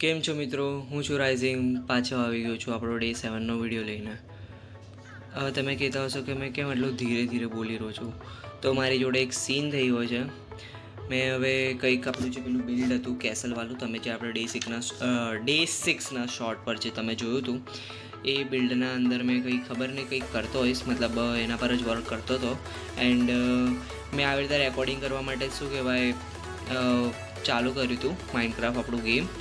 કેમ છો મિત્રો? હું છું રાઇઝિંગ, પાછો આવી ગયો છું આપણો ડે 7નો વિડીયો લઈને. હવે તમે કહેતા હશો કે મેં કેમ એટલું ધીરે ધીરે બોલી રહ્યો છું. તો મારી જોડે એક સીન થઈ ગયો છે. મેં હવે કંઈક આપણું જે પેલું બિલ્ડ હતું કેસલવાળું, તમે જે આપણે ડે 6ના શોર્ટ પર જે તમે જોયું હતું, એ બિલ્ડના અંદર મેં ખબર નહીં કંઈક કરતો હોઈશ, મતલબ એના પર જ વર્ક કરતો હતો. એન્ડ મેં આવી રીતે રેકોર્ડિંગ કરવા માટે શું કહેવાય ચાલુ કર્યું હતું માઇનક્રાફ્ટ આપણું ગેમ.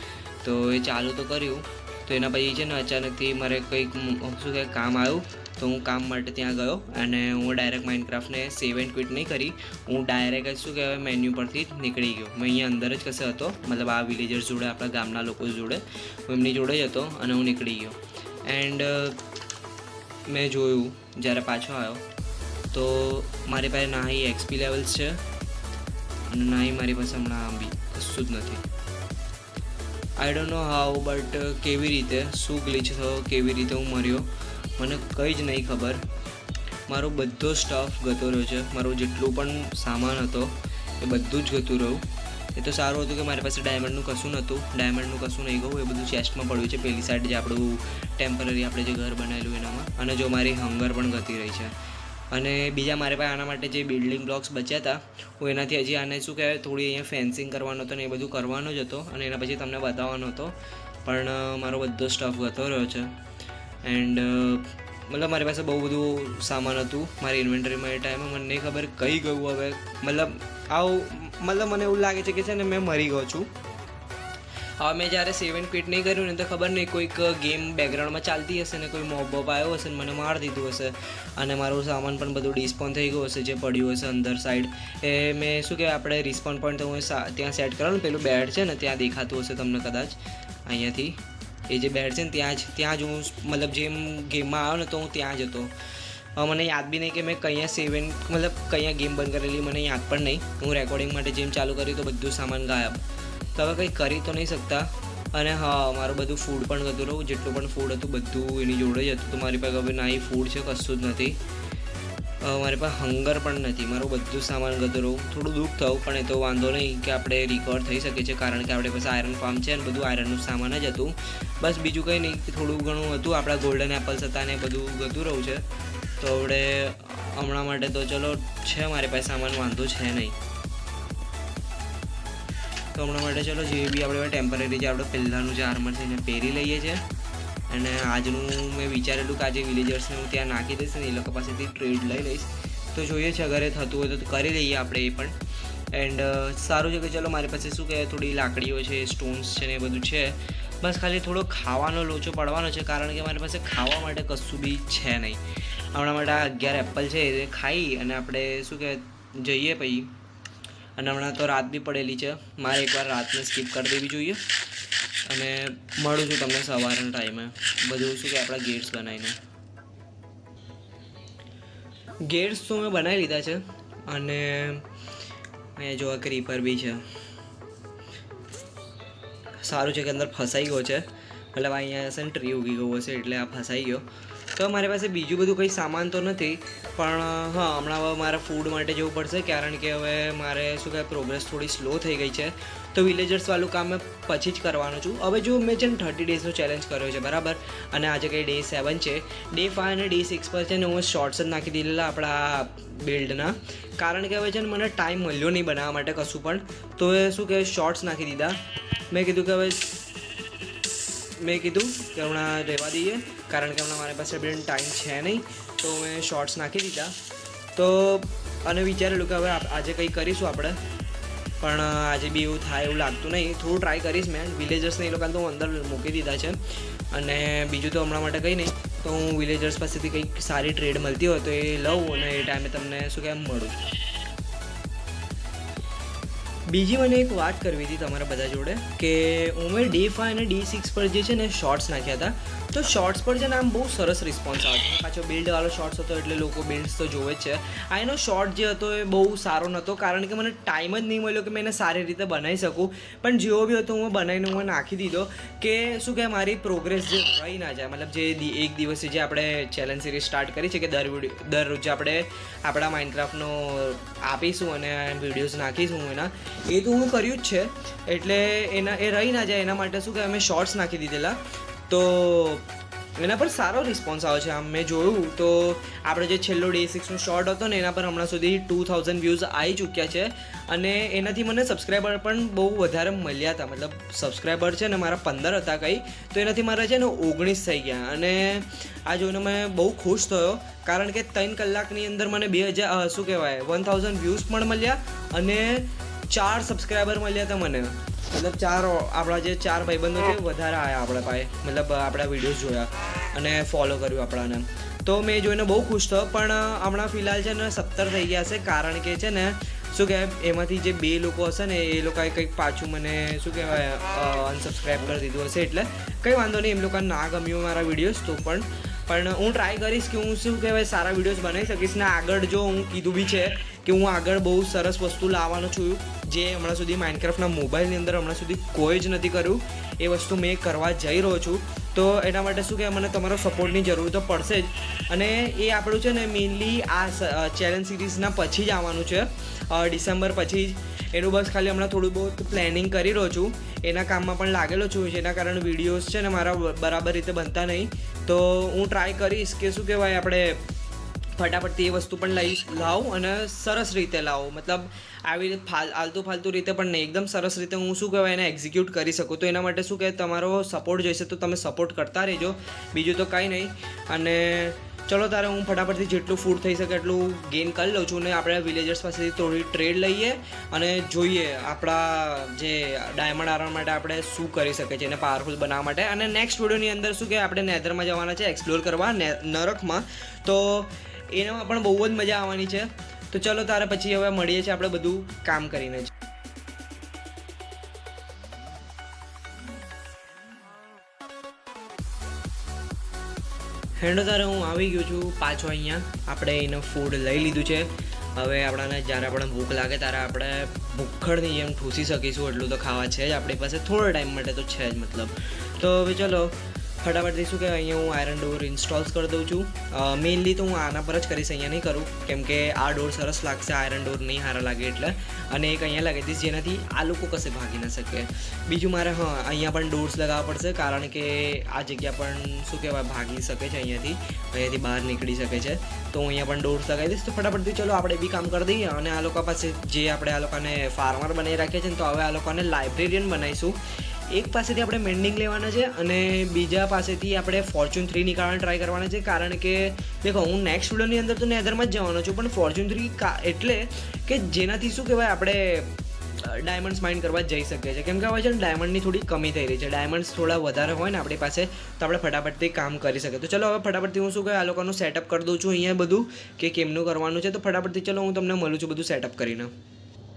તો એ ચાલુ તો કર્યું, તો એના પછી છે ને અચાનકથી મારે કંઈક શું કહેવાય કામ આવ્યું, તો હું કામ માટે ત્યાં ગયો અને હું ડાયરેક્ટ માઇનક્રાફ્ટને સેવ એન્ડ ક્વિટ નહીં કરી, હું ડાયરેક્ટ શું કહેવાય મેન્યુ પરથી જ નીકળી ગયો. હું અહીંયા અંદર જ કશે હતો, મતલબ આ વિલેજર્સ જોડે, આપણા ગામના લોકો જોડે, હું એમની જોડે જ હતો અને હું નીકળી ગયો. એન્ડ મેં જોયું જ્યારે પાછો આવ્યો તો મારી પાસે ના એ એક્સપી લેવલ્સ છે અને ના મારી પાસે હમણાં આમ બી કશું જ નથી. I don't know how, but કેવી રીતે, શું ગ્લિચ થયો, કેવી રીતે હું મર્યો, મને કંઈ જ નહીં ખબર. મારો બધો સ્ટફ ગતો રહ્યો છે, મારો જેટલું પણ સામાન હતો એ બધું જ ગતું રહ્યું. એ તો સારું હતું કે મારી પાસે ડાયમંડનું કશું નહોતું, ડાયમંડનું કશું નહીં ગયું, એ બધું ચેસ્ટમાં પડ્યું છે પેલી સાઈડ, જે આપણું ટેમ્પરરી આપણે જે ઘર બનાવેલું એનામાં. અને જો મારી હંગર પણ ગતી રહી છે. અને બીજા મારી પાસે આના માટે જે બિલ્ડિંગ બ્લોક્સ બચ્યા હતા, હું એનાથી હજી આને શું કહેવાય થોડી અહીંયા ફેન્સિંગ કરવાનો હતો ને એ બધું કરવાનો જ હતો, અને એના પછી તમને બતાવવાનો હતો. પણ મારો બધો સ્ટફ ગતો રહ્યો છે. એન્ડ મતલબ મારી પાસે બહુ બધું સામાન હતું મારી ઇન્વેન્ટરીમાં એ ટાઈમે, મને નહીં ખબર કઈ ગયું હવે. મતલબ મને એવું લાગે છે કે છે ને મેં મરી ગયો છું. હવે મેં જ્યારે સેવ એન્ડ ક્વિટ નહીં કર્યું ને તો ખબર નહીં કોઈક ગેમ બેકગ્રાઉન્ડમાં ચાલતી હશે ને કોઈ મોબ આવ્યો હશે ને મને મારી દીધું હશે, અને મારું સામાન પણ બધું ડિસ્પોન થઈ ગયું હશે જે પડ્યું હશે અંદર સાઈડ. એ મેં શું કહેવાય આપણે રિસ્પોન પોઈન્ટ તો હું ત્યાં સેટ કરવાનું, પેલું બેડ છે ને ત્યાં દેખાતું હશે તમને કદાચ અહીંયાથી, એ જે બેડ છે ને ત્યાં જ હું મતલબ જેમ ગેમમાં આવ્યો ને તો હું ત્યાં જ હતો. મને યાદ બી નહીં કે મેં કયા ગેમ બંધ કરેલી, મને યાદ પણ નહીં. હું રેકોર્ડિંગ માટે જેમ ચાલુ કર્યું તો બધું સામાન ગાયબ. તો હવે કંઈ કરી તો નહીં શકતા. અને હા, મારું બધું ફૂડ પણ ગતું રહ્યું, જેટલું પણ ફૂડ હતું બધું એની જોડે જ હતું. તો મારી પાસે હવે ના એ ફૂડ છે કશું જ નથી, મારી પાસે હંગર પણ નથી, મારું બધું સામાન ગતું રહ્યું. થોડું દુઃખ થયું, પણ એ તો વાંધો નહીં કે આપણે રિકવર થઈ શકે છે, કારણ કે આપણી પાસે આયરન ફાર્મ છે અને બધું આયરનનું સામાન જ હતું. બસ બીજું કંઈ નહીં, થોડું ઘણું હતું, આપણા ગોલ્ડન એપલ્સ હતા ને બધું ગતું રહ્યું છે. તો આપણે હમણાં માટે તો ચલો છે મારી પાસે સામાન, વાંધો છે નહીં. તો હમણાં માટે ચલો જે બી આપણે ટેમ્પરરી જે આપણે પહેલાંનું જે આર્મર છે એને પહેરી લઈએ છીએ. અને આજનું મેં વિચારેલું કે આજે વિલેજર્સને હું ત્યાં નાખી દઈશ ને એ લોકો પાસેથી ટ્રેડ લઈ લઈશ. તો જોઈએ છે અગર એ થતું હોય તો કરી લઈએ આપણે એ પણ. એન્ડ સારું છે કે ચલો મારી પાસે શું કહેવાય થોડી લાકડીઓ છે, સ્ટોન્સ છે ને એ બધું છે. બસ ખાલી થોડો ખાવાનો લોચો પડવાનો છે, કારણ કે મારી પાસે ખાવા માટે કશું બી છે નહીં. હમણાં માટે આ 11 એપલ છે એ ખાઈ અને આપણે શું કહેવાય જઈએ પછી. અને હમણાં તો રાત બી પડેલી છે, મારે એકવાર રાતને સ્કીપ કરી દેવી જોઈએ. અને મળું છું તમને સવારના ટાઈમે બધું શું કે આપણા ગેટ્સ બનાવીને. ગેટ્સ તો મેં બનાવી લીધા છે. અને અહીંયા જો આ ક્રીપર બી છે, સારું છે કે અંદર ફસાઈ ગયો છે, મતલબ અહીંયા હશે ને ટ્રી ઉગી ગયો હશે એટલે આ ફસાઈ ગયો. તો મારી પાસે બીજું બધું કંઈ સામાન તો નથી, પણ હા હમણાં હવે મારે ફૂડ માટે જવું પડશે, કારણ કે હવે મારે શું કહેવાય પ્રોગ્રેસ થોડી સ્લો થઈ ગઈ છે. તો વિલેજર્સવાળું કામ મેં પછી જ કરવાનું છું. હવે જો મેં છે ને 30 ડેઝનો ચેલેન્જ કર્યો છે બરાબર, અને આજે કંઈ ડે 7 છે. ડે 5 અને ડે 6 પર છે ને હું શોર્ટ્સ જ નાખી દીધેલા આપણા બિલ્ડના, કારણ કે હવે છે ને મને ટાઈમ મળ્યો નહીં બનાવવા માટે કશું પણ. તો એ શું કહેવાય શોર્ટ્સ નાખી દીધા. મેં કીધું કે હમણાં રહેવા દઈએ, કારણ કે હમણાં મારી પાસે બી ટાઈમ છે નહીં. તો મેં શોર્ટ્સ નાખી દીધા. તો અને વિચારેલું કે હવે આજે કંઈ કરીશું આપણે, પણ આજે બી એવું થાય એવું લાગતું નહીં. થોડું ટ્રાય કરીશ મેં. વિલેજર્સને એ લોકોને તો હું અંદર મૂકી દીધા છે. અને બીજું તો હમણાં માટે કંઈ નહીં. તો હું વિલેજર્સ પાસેથી કંઈક સારી ટ્રેડ મળતી હોય તો એ લઉં અને એ ટાઈમે તમને શું કહેવાય મળું. બીજી મને એક વાત કરવી હતી તમારા બધા જોડે કે મેં ડે 5 અને ડે 6 પર જે છે ને શોર્ટ્સ નાખ્યા હતા. તો શોર્ટ્સ પર છે ને આમ બહુ સરસ રિસ્પોન્સ આવતો. પાછો બિલ્ડવાળો શોર્ટ્સ હતો એટલે લોકો બિલ્ડ્સ તો જોવે જ છે. આ એનો શોર્ટ જે હતો એ બહુ સારો નહોતો, કારણ કે મને ટાઈમ જ નહીં મળ્યો કે મેં એને સારી રીતે બનાવી શકું. પણ જેવો બી હતો હું બનાવીને હું નાખી દીધો કે શું કહે મારી પ્રોગ્રેસ જે રહી ના જાય. મતલબ જે એક દિવસે જે આપણે ચેલેન્જ સિરીઝ સ્ટાર્ટ કરી છે કે દરરોજ આપણે આપણા માઇનક્રાફ્ટનો આપીશું અને વિડીયોઝ નાખીશું એના, એ તો હું કર્યું જ છે, એટલે એ રહી ના જાય એના માટે શું કે અમે શોર્ટ્સ નાખી દીધેલા, તો એના પર સારો રિસ્પોન્સ આવે છે. આમ મેં જોયું તો આપણે જે છેલ્લો ડે 6નો શોર્ટ હતો ને એના પર હમણાં સુધી 2000 વ્યૂઝ આવી ચૂક્યા છે, અને એનાથી મને સબસ્ક્રાઈબર પણ બહુ વધારે મળ્યા હતા. મતલબ સબસ્ક્રાઈબર છે ને મારા 15 હતા કંઈ, તો એનાથી મારા છે ને 19 થઈ ગયા, અને આ જોઈને મેં બહુ ખુશ થયો, કારણ કે 3 કલાકની અંદર મને 1000 વ્યૂઝ પણ મળ્યા અને 4 સબસ્ક્રાઈબર મળ્યા હતા મને. મતલબ આપણા જે 4 ભાઈબંધો છે વધારે આવ્યા આપણા પાસે, મતલબ આપણા વિડીયોઝ જોયા અને ફોલો કર્યું આપણાને, તો મેં જોઈને બહુ ખુશ થયો. પણ હમણાં ફિલહાલ છે ને 17 થઈ ગયા છે, કારણ કે છે ને શું કહેવાય એમાંથી જે 2 લોકો હશે ને એ લોકોએ કંઈક પાછું મને શું કહેવાય અનસબસ્ક્રાઈબ કરી દીધું હશે, એટલે કંઈ વાંધો નહીં, એમ લોકોને ના ગમ્યું મારા વિડીયોઝ તો પણ હું ટ્રાય કરીશ કે હું શું કહેવાય સારા વિડીયોઝ બનાવી શકીશ ને આગળ. જો હું કીધું બી છે કે હું આગળ બહુ સરસ વસ્તુ લાવવાનો છું, જે હમણાં સુધી માઇનક્રાફ્ટના મોબાઈલની અંદર હમણાં સુધી કોઈ જ નથી કર્યું, એ વસ્તુ મેં કરવા જઈ રહ્યો છું. તો એના માટે શું કહેવાય મને તમારો સપોર્ટની જરૂર તો પડશે જ, અને એ આપણું છે ને મેઇનલી આ ચેલેન્જ સિરીઝના પછી જ આવવાનું છે, ડિસેમ્બર પછી જ. એનું બસ ખાલી હમણાં થોડું બહુ પ્લાનિંગ કરી રહ્યો છું, એના કામમાં પણ લાગેલો છું, જેના કારણે વિડીયોઝ છે ને મારા બરાબર રીતે બનતા નહીં. તો હું ટ્રાય કરીશ કે શું કહેવાય આપણે ફટાફટથી એ વસ્તુ પણ લાવું અને સરસ રીતે લાવું, મતલબ આવી રીતે આલતુ રીતે પણ નહીં, એકદમ સરસ રીતે હું શું કહેવાય એને એક્ઝિક્યુટ કરી શકું. તો એના માટે શું કહેવાય તમારો સપોર્ટ જોઈશે, તો તમે સપોર્ટ કરતા રહેજો, બીજું તો કંઈ નહીં. અને ચલો તારે હું ફટાફટથી જેટલું ફૂડ થઈ શકે એટલું ગેઇન કરી લઉં છું, ને આપણે વિલેજર્સ પાસેથી થોડી ટ્રેડ લઈએ અને જોઈએ આપણા જે ડાયમંડ આર્મર માટે આપણે શું કરી શકીએ છીએ એને પાવરફુલ બનાવવા માટે. અને નેક્સ્ટ વિડીયોની અંદર શું કે આપણે નેધરમાં જવાના છે એક્સપ્લોર કરવા, નરકમાં, તો એનામાં પણ બહુ જ મજા આવવાની છે. તો ચલો તારે પછી હવે મળીએ છીએ આપણે બધું કામ કરીને જ. હેન્ડો તારે હું આવી ગયો છું પાછો અહીંયા, આપણે એનો ફૂડ લઈ લીધું છે. હવે આપણાને જ્યારે આપણને ભૂખ લાગે ત્યારે આપણે ભૂખડની જેમ ઠૂસી શકીશું, એટલું તો ખાવા છે જ આપણી પાસે, થોડો ટાઈમ માટે તો છે જ મતલબ. તો હવે ચલો ફટાફટથી શું કહેવાય અહીંયા હું આયરન ડોર ઇન્સ્ટોલ્સ કરી દઉં છું. મેઇનલી તો હું આના પર જ કરીશ, અહીંયા નહીં કરું, કેમ કે આ ડોર સરસ લાગશે, આયરન ડોર નહીં સારા લાગે એટલે, અને એક અહીંયા લગાવી દઈશ જેનાથી આ લોકો કશે ભાગી ના શકે. બીજું મારે અહીંયા પણ ડોર્સ લગાવવા પડશે, કારણ કે આ જગ્યા પણ શું કહેવાય ભાગી શકે છે, અહીંયાથી બહાર નીકળી શકે છે, તો હું અહીંયા પણ ડોર્સ લગાવી દઈશ. તો ફટાફટથી ચલો આપણે બી કામ કરી દઈએ, અને આ લોકો પાસે જે આપણે આ લોકોને ફાર્મર બનાવી રાખ્યા છે ને, તો હવે આ લોકોને લાઇબ્રેરિયન બનાવીશું. એક પાસેથી આપણે મેન્ડિંગ લેવાના છે અને બીજા પાસેથી આપણે ફોર્ચ્યુન 3 નીકાળવાની ટ્રાય કરવાના છે, કારણ કે દેખો હું નેક્સ્ટ વિડીયોની અંદર તો નેધરમાં જ જવાનો છું, પણ ફોર્ચ્યુન 3 એટલે કે જેનાથી શું કહેવાય આપણે ડાયમંડ્સ માઇન કરવા જઈ શકીએ છીએ, કેમ કે હવે છે ને ડાયમંડની થોડી કમી થઈ રહી છે, ડાયમંડ્સ થોડા વધારે હોય ને આપણી પાસે તો આપણે ફટાફટથી કામ કરી શકીએ. તો ચલો હવે ફટાફટથી હું શું કહે આ લોકોનું સેટઅપ કરી દઉં છું અહીંયા બધું કે કેમનું કરવાનું છે. તો ફટાફટથી ચલો હું તમને મળું છું બધું સેટઅપ કરીને.